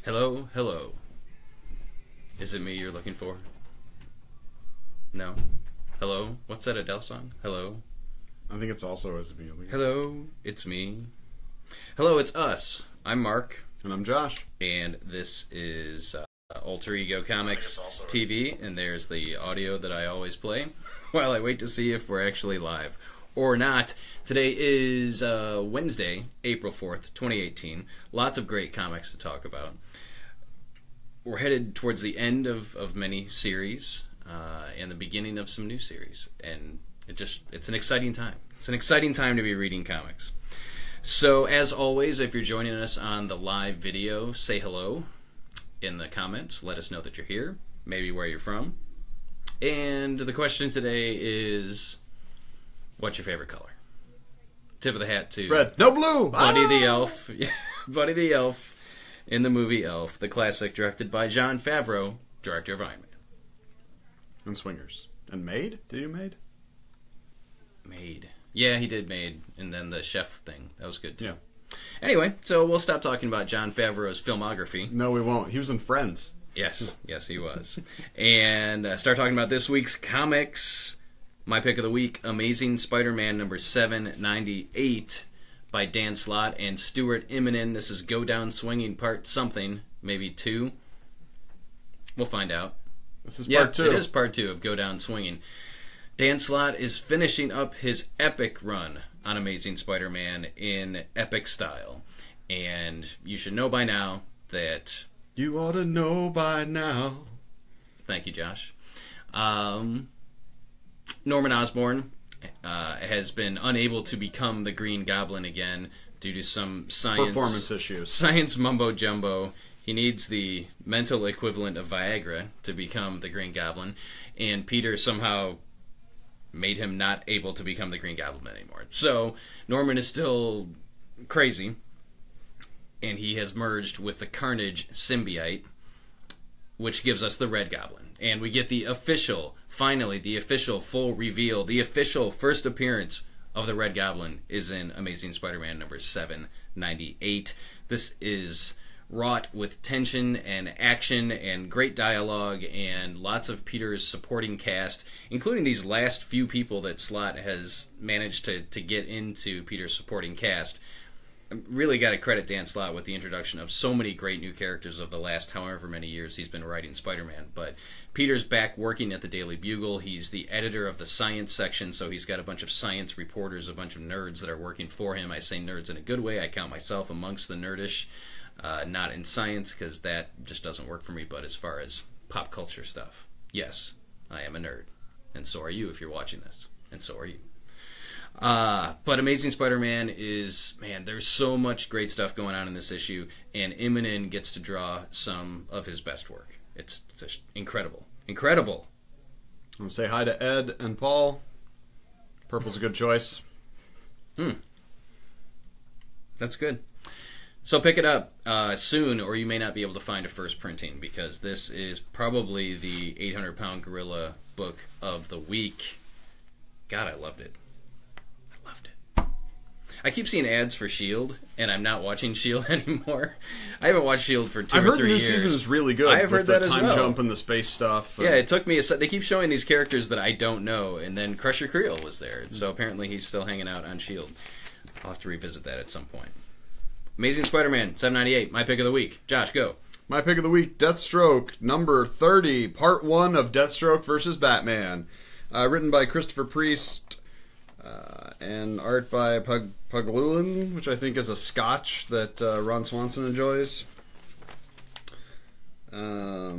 Hello, hello. Is it me you're looking for? No? Hello? What's that Adele song? Hello? I think it's also as a me. Hello, it's me. Hello, it's us. I'm Mark. And I'm Josh. And this is Alter Ego Comics TV, and there's the audio that I always play while I wait to see if we're actually live or not. Today is Wednesday, April 4th, 2018. Lots of great comics to talk about. We're headed towards the end of many series and the beginning of some new series, and it's an exciting time. It's an exciting time to be reading comics. So, as always, if you're joining us on the live video, say hello in the comments. Let us know that you're here, maybe where you're from. And the question today is, what's your favorite color? Tip of the hat to Red. No blue! Buddy the Elf. Buddy the Elf in the movie Elf, the classic directed by Jon Favreau, director of Iron Man. And Swingers. And Maid? Did you Maid? Maid. Yeah, he did Maid, and then the chef thing. That was good, too. Yeah. Anyway, so we'll stop talking about Jon Favreau's filmography. No, we won't. He was in Friends. Yes, he was. And start talking about this week's comics. My pick of the week, Amazing Spider-Man number 798 by Dan Slott and Stuart Immonen. This is Go Down Swinging part something, maybe 2. We'll find out. This is part 2. It is part 2 of Go Down Swinging. Dan Slott is finishing up his epic run on Amazing Spider-Man in epic style. And you should know by now that... You ought to know by now. Thank you, Josh. Norman Osborn has been unable to become the Green Goblin again due to some performance issues. Science mumbo-jumbo. He needs the mental equivalent of Viagra to become the Green Goblin. And Peter somehow made him not able to become the Green Goblin anymore. So Norman is still crazy, and he has merged with the Carnage symbiote, which gives us the Red Goblin. And we get the official full reveal, the official first appearance of the Red Goblin is in Amazing Spider-Man number 798. This is wrought with tension and action and great dialogue and lots of Peter's supporting cast, including these last few people that Slott has managed to get into Peter's supporting cast. Really got to credit Dan Slott with the introduction of so many great new characters of the last however many years he's been writing Spider-Man. But Peter's back working at the Daily Bugle. He's the editor of the science section, so he's got a bunch of science reporters, a bunch of nerds that are working for him. I say nerds in a good way. I count myself amongst the nerdish. Not in science, because that just doesn't work for me, but as far as pop culture stuff, yes, I am a nerd. And so are you if you're watching this. And so are you. But Amazing Spider-Man is, man, there's so much great stuff going on in this issue, and Immonen gets to draw some of his best work. It's just incredible. Incredible! I'm going to say hi to Ed and Paul. Purple's a good choice. That's good. So pick it up soon, or you may not be able to find a first printing, because this is probably the 800-pound gorilla book of the week. God, I loved it. I loved it. I keep seeing ads for S.H.I.E.L.D., and I'm not watching S.H.I.E.L.D. anymore. I haven't watched S.H.I.E.L.D. for 2 or 3 years. I've heard the new season is really good. I've heard that as well. The time jump and the space stuff. Yeah, it took me they keep showing these characters that I don't know, and then Crusher Creel was there, so apparently he's still hanging out on S.H.I.E.L.D. I'll have to revisit that at some point. Amazing Spider-Man, 798, my pick of the week. Josh, go. My pick of the week, Deathstroke, number 30, part 1 of Deathstroke versus Batman. Written by Christopher Priest, and art by Puglulin, which I think is a scotch that Ron Swanson enjoys. No,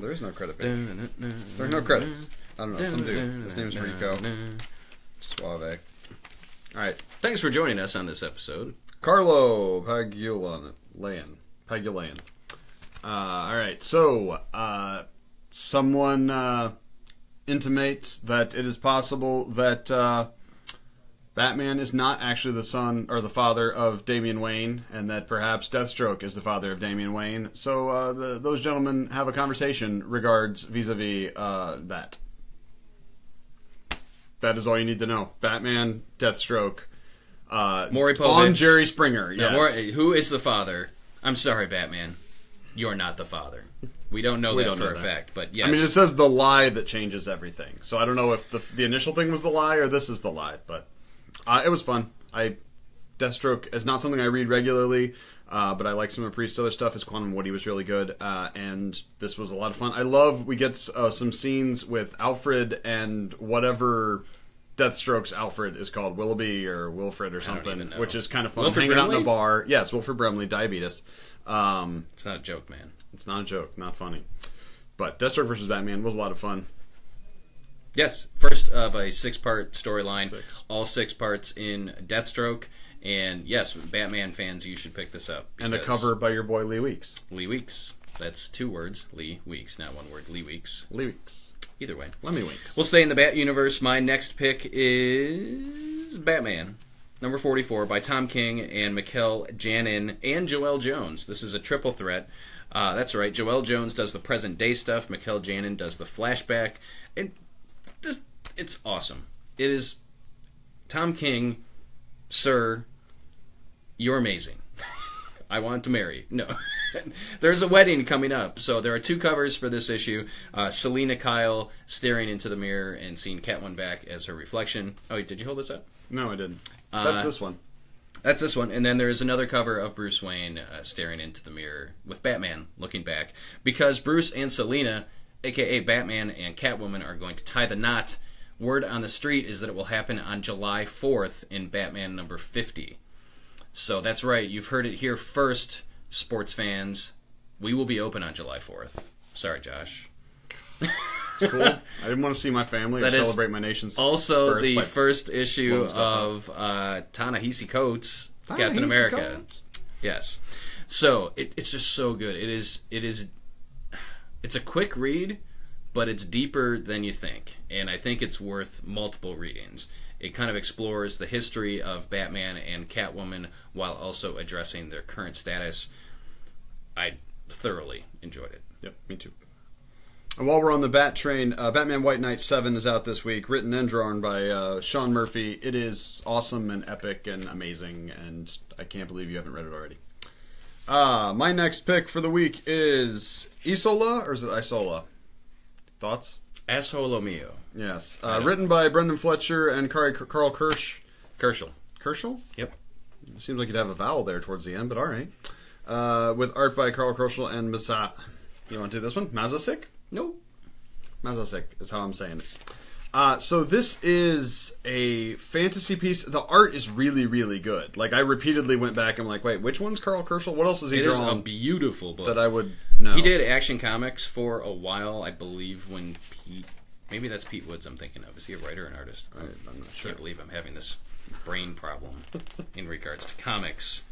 there's no credit page. There are no credits. I don't know, some dude. His name's Rico. Suave. Alright. Thanks for joining us on this episode. Carlo Pagulayan. Alright, so, someone intimates that it is possible that Batman is not actually the son or the father of Damian Wayne, and that perhaps Deathstroke is the father of Damian Wayne. So those gentlemen have a conversation vis-a-vis that. That is all you need to know. Batman, Deathstroke. Maury Povich. On Jerry Springer, Now, yes. who is the father? I'm sorry, Batman. You're not the father. We don't know that for a fact, but yes. I mean, it says the lie that changes everything. So I don't know if the initial thing was the lie or this is the lie, but it was fun. Deathstroke is not something I read regularly, but I like some of Priest's other stuff. His Quantum Woody was really good, and this was a lot of fun. I love we get some scenes with Alfred and whatever Deathstroke's Alfred is called, Willoughby or Wilfred or something, which is kind of fun. Wilfred Hanging Brimley? out in a bar. Yes, Wilfred Brimley, diabetes. It's not a joke, man. It's not a joke, not funny. But Deathstroke versus Batman was a lot of fun. Yes, first of a 6-part storyline, 6. all 6 parts in Deathstroke, and yes, Batman fans, you should pick this up. And a cover by your boy Lee Weeks. Lee Weeks. That's 2 words. Lee Weeks, not 1 word. Lee Weeks. Lee Weeks. Either way. Lemmy Weeks. We'll stay in the Bat universe. My next pick is Batman, number 44, by Tom King and Mikel Janin and Joelle Jones. This is a triple threat. That's right. Joelle Jones does the present day stuff. Mikel Janin does the flashback. And it's awesome. It is Tom King, sir. You're amazing. I want to marry. No. There's a wedding coming up. So there are 2 covers for this issue. Selena Kyle staring into the mirror and seeing Catwoman back as her reflection. Oh, did you hold this up? No, I didn't. That's this one. That's this one. And then there is another cover of Bruce Wayne staring into the mirror with Batman looking back. Because Bruce and Selena, a.k.a. Batman and Catwoman, are going to tie the knot. Word on the street is that it will happen on July 4th in Batman number 50. So that's right. You've heard it here first, sports fans. We will be open on July 4th. Sorry, Josh. It's cool. I didn't want to see my family or celebrate my nation's also birth the first issue of Ta-Nehisi Coates' Captain America. Yes. So it's just so good. It's a quick read, but it's deeper than you think, and I think it's worth multiple readings. It kind of explores the history of Batman and Catwoman while also addressing their current status. I thoroughly enjoyed it. Yep, me too. And while we're on the Bat train, Batman White Knight 7 is out this week, written and drawn by Sean Murphy. It is awesome and epic and amazing, and I can't believe you haven't read it already. My next pick for the week is Isola, or is it Isola? Thoughts? Asshole mio. Yes. Written by Brendan Fletcher and Carl Kerschel. Kerschel? Yep. Seems like you'd have a vowel there towards the end, but all right. With art by Carl Kerschel and Masa. You want to do this one? Mazasik? Nope. Mazasik is how I'm saying it. So this is a fantasy piece. The art is really, really good. Like, I repeatedly went back and I'm like, wait, which one's Carl Kerschel? What else has he drawn? It is a beautiful book. That I would know. He did Action Comics for a while, I believe, when Pete... Maybe that's Pete Woods I'm thinking of. Is he a writer or an artist? I'm not sure. I can't believe I'm having this brain problem in regards to comics.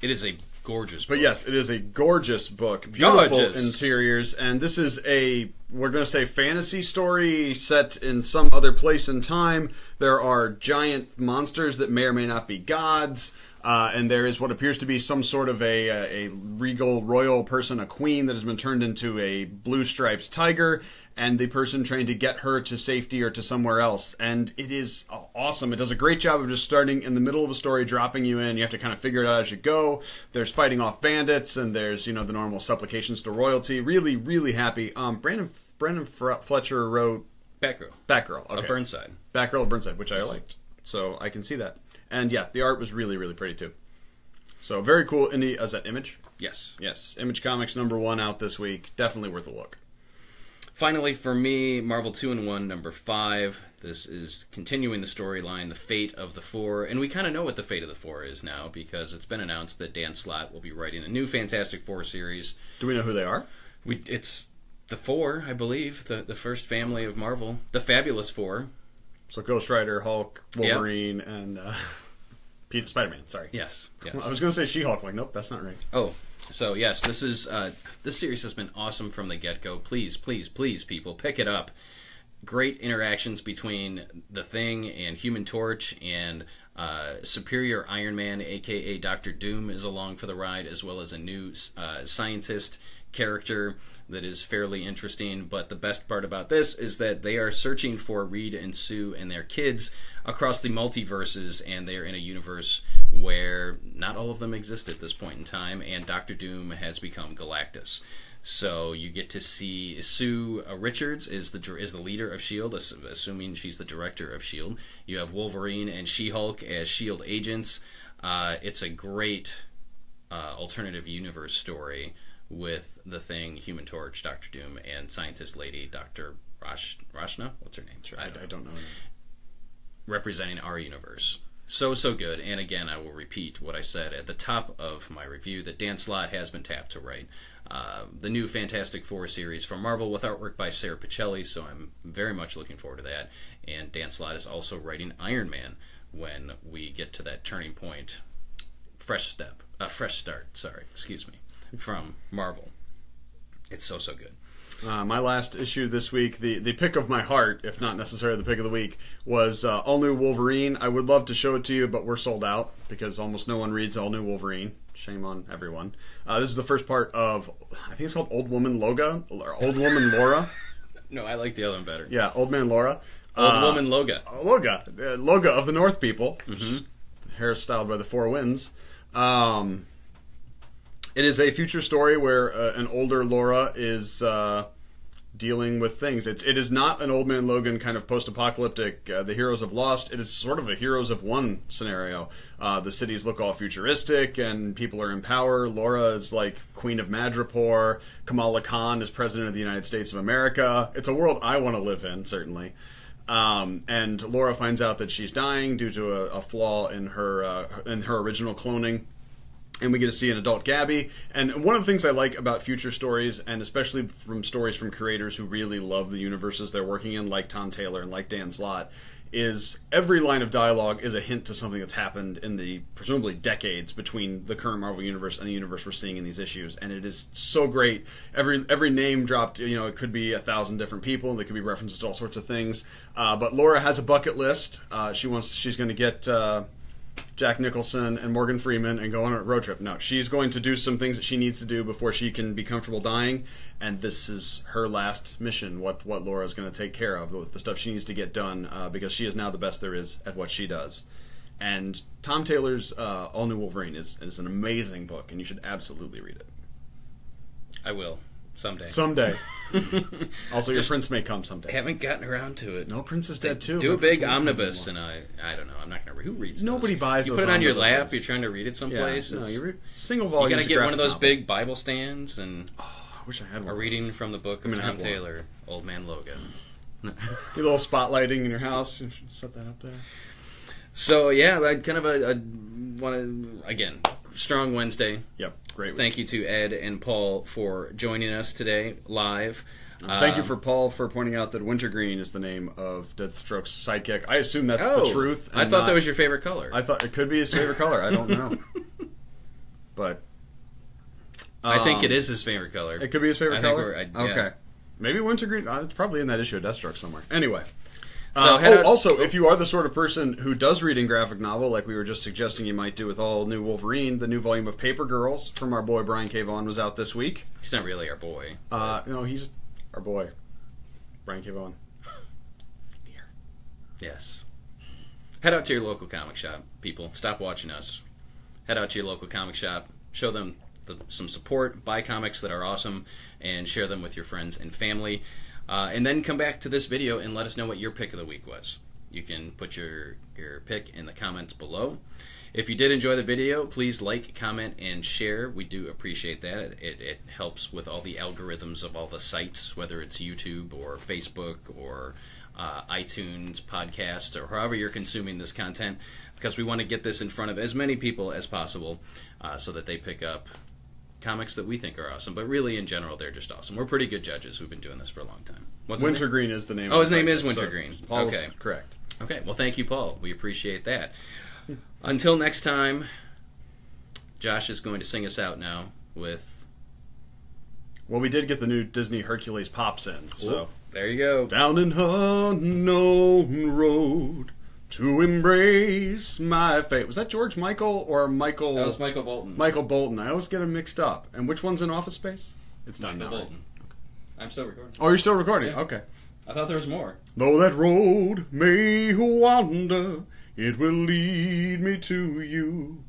It is a gorgeous book. But yes, it is a gorgeous book. Beautiful Gorgeous. interiors. And this is we're going to say fantasy story set in some other place and time. There are giant monsters that may or may not be gods. And there is what appears to be some sort of a regal royal person, a queen that has been turned into a blue striped tiger, and the person trying to get her to safety or to somewhere else. And it is awesome. It does a great job of just starting in the middle of a story, dropping you in. You have to kind of figure it out as you go. There's fighting off bandits, and there's the normal supplications to royalty. Really, really happy. Brendan Fletcher wrote Batgirl. Okay. Of Burnside. Batgirl of Burnside, which I liked. So I can see that. And yeah, the art was really, really pretty too. So very cool. Is that Image? Yes. Yes. Image Comics #1 out this week. Definitely worth a look. Finally, for me, Marvel 2-in-1 #5. This is continuing the storyline, the fate of the Four. And we kind of know what the fate of the Four is now because it's been announced that Dan Slott will be writing a new Fantastic Four series. Do we know who they are? It's the Four, I believe, the first family of Marvel. The Fabulous Four. So Ghost Rider, Hulk, Wolverine, and Spider-Man. Sorry. Yes. I was going to say She-Hulk. I'm like, nope, that's not right. Oh, so yes, this series has been awesome from the get-go. Please, please, please, people, pick it up. Great interactions between the Thing and Human Torch, and Superior Iron Man, a.k.a. Dr. Doom, is along for the ride, as well as a new scientist, character that is fairly interesting. But the best part about this is that they are searching for Reed and Sue and their kids across the multiverses, and they're in a universe where not all of them exist at this point in time, and Doctor Doom has become Galactus. So you get to see Sue Richards is the leader of S.H.I.E.L.D., assuming she's the director of S.H.I.E.L.D. You have Wolverine and She-Hulk as S.H.I.E.L.D. agents. It's a great alternative universe story with the Thing, Human Torch, Doctor Doom, and Scientist Lady, Dr. Rashna? What's her name? I don't know. Representing our universe. So good. And again, I will repeat what I said at the top of my review, that Dan Slott has been tapped to write the new Fantastic Four series from Marvel with artwork by Sarah Pichelli, so I'm very much looking forward to that. And Dan Slott is also writing Iron Man when we get to that turning point. Fresh start, from Marvel. It's so good. My last issue this week, the pick of my heart, if not necessarily the pick of the week, was All New Wolverine. I would love to show it to you, but we're sold out because almost no one reads All New Wolverine. Shame on everyone. This is the first part of, I think it's called Old Woman Loga, or Old Woman Laura. No, I like the other one better. Yeah, Old Man Laura. Old Woman Loga. Loga of the North People. Mm-hmm. Hairstyled by the Four Winds. It is a future story where an older Laura is dealing with things. It is not an Old Man Logan kind of post-apocalyptic, the heroes have lost. It is sort of a heroes of one scenario. The cities look all futuristic and people are in power. Laura is like Queen of Madripoor. Kamala Khan is President of the United States of America. It's a world I want to live in, certainly. And Laura finds out that she's dying due to a flaw in her original cloning. And we get to see an adult Gabby. And one of the things I like about future stories, and especially from stories from creators who really love the universes they're working in, like Tom Taylor and like Dan Slott, is every line of dialogue is a hint to something that's happened in the presumably decades between the current Marvel Universe and the universe we're seeing in these issues. And it is so great. Every name dropped, it could be 1,000 different people. There could be references to all sorts of things. But Laura has a bucket list. She's going to get Jack Nicholson and Morgan Freeman and go on a road trip. No, she's going to do some things that she needs to do before she can be comfortable dying, and this is her last mission, what Laura's going to take care of, the stuff she needs to get done, because she is now the best there is at what she does. And Tom Taylor's All New Wolverine is an amazing book, and you should absolutely read it. I will. Someday. Also, your prince may come someday. Haven't gotten around to it. No, Prince is dead too. Do a big omnibus, and I don't know. I'm not going to read. Who reads Nobody those? buys You those put it on your omnibuses. lap, you're trying to read it someplace. Yeah, no, you read single You volumes. got to get one of those novel. big Bible stands and I wish I had one. a reading from the book of Tom Taylor, Old Man Logan. Your little spotlighting in your house. You should set that up there. So yeah, kind of again, strong Wednesday. Yep, great. Thank you to Ed and Paul for joining us today live. Thank you for Paul for pointing out that Wintergreen is the name of Deathstroke's sidekick. I assume that's the truth. I thought that was your favorite color. I thought it could be his favorite color. I don't know, but I think it is his favorite color. It could be his favorite color. Yeah. Okay, maybe Wintergreen. It's probably in that issue of Deathstroke somewhere. Anyway. If you are the sort of person who does read in graphic novel, like we were just suggesting you might do with All New Wolverine, the new volume of Paper Girls from our boy Brian K. Vaughan was out this week. He's not really our boy. No, he's our boy, Brian K. Vaughan. Yes. Head out to your local comic shop, people. Stop watching us. Head out to your local comic shop. Show them some support. Buy comics that are awesome, and share them with your friends and family. And then come back to this video and let us know what your pick of the week was. You can put your pick in the comments below. If you did enjoy the video, please like, comment, and share. We do appreciate that. It helps with all the algorithms of all the sites, whether it's YouTube or Facebook or iTunes, podcasts, or however you're consuming this content, because we want to get this in front of as many people as possible so that they pick up comics that we think are awesome, but really in general they're just awesome. We're pretty good judges who've been doing this for a long time. What's Wintergreen is the name. Oh, his name is Wintergreen. So Paul's okay, correct. Okay, well, thank you, Paul. We appreciate that. Until next time, Josh is going to sing us out now with. Well, we did get the new Disney Hercules Pops in, so Ooh, there you go. Down an unknown road to embrace my fate. Was that George Michael or Michael? That was Michael Bolton. Michael Bolton. I always get them mixed up. And which one's in Office Space? It's done Michael now. Bolton. I'm still recording. Oh, you're still recording? Yeah. Okay. I thought there was more. Though that road may wander, it will lead me to you.